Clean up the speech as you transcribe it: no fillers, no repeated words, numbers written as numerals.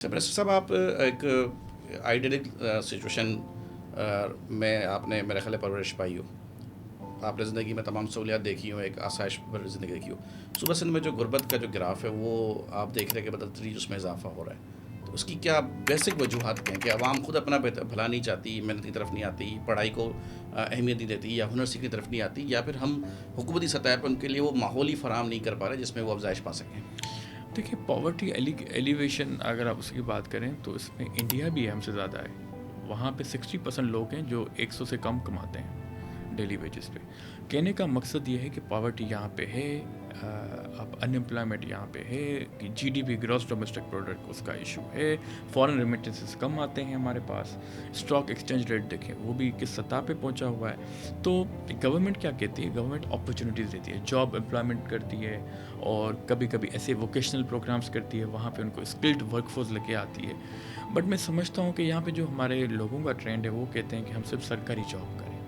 Suppressor صاحب، آپ ایک آئیڈیلک سچویشن میں آپ نے میرے خیال پرورش پائی ہو. آپ نے زندگی میں تمام سہولیات دیکھی ہوں، ایک آسائش پر زندگی دیکھی ہو. صوبہ سندھ میں جو غربت کا جو گراف ہے وہ آپ دیکھ رہے ہیں کہ بدتدریج اس میں اضافہ ہو رہا ہے. تو اس کی کیا بیسک وجوہات کیا ہیں کہ عوام خود اپنا بھلا نہیں چاہتی، محنت کی طرف نہیں آتی، پڑھائی کو اہمیت نہیں دیتی، یا ہنر سیکھنے کی طرف نہیں آتی، یا پھر ہم حکومتی سطح پر ان کے لیے وہ ماحول ہی فراہم نہیں کر پا رہے جس میں وہ افزائش پا سکیں؟ دیکھیے، پاورٹی ایلیویشن اگر آپ اس کی بات کریں تو اس میں انڈیا بھی ہم سے زیادہ ہے. وہاں پہ 60% لوگ ہیں جو 100 سے کم کماتے ہیں ڈیلی ویجز پہ. کہنے کا مقصد یہ ہے کہ پاورٹی یہاں پہ ہے، اب انمپلائمنٹ یہاں پہ ہے، کہ G D P gross domestic product اس کا ایشو ہے، فارن ریمیٹنسز کم آتے ہیں ہمارے پاس، اسٹاک ایکسچینج ریٹ دیکھیں وہ بھی کس سطح پہ پہنچا ہوا ہے. تو گورنمنٹ کیا کہتی ہے؟ گورنمنٹ اپرچونیٹیز دیتی ہے، جاب امپلائمنٹ کرتی ہے، اور کبھی کبھی ایسے ووکیشنل پروگرامس کرتی ہے، وہاں پہ ان کو اسکلڈ ورک فورس لے کے آتی ہے. بٹ میں سمجھتا ہوں کہ یہاں پہ جو ہمارے لوگوں کا ٹرینڈ ہے وہ کہتے ہیں کہ ہم صرف سرکاری جاب کریں.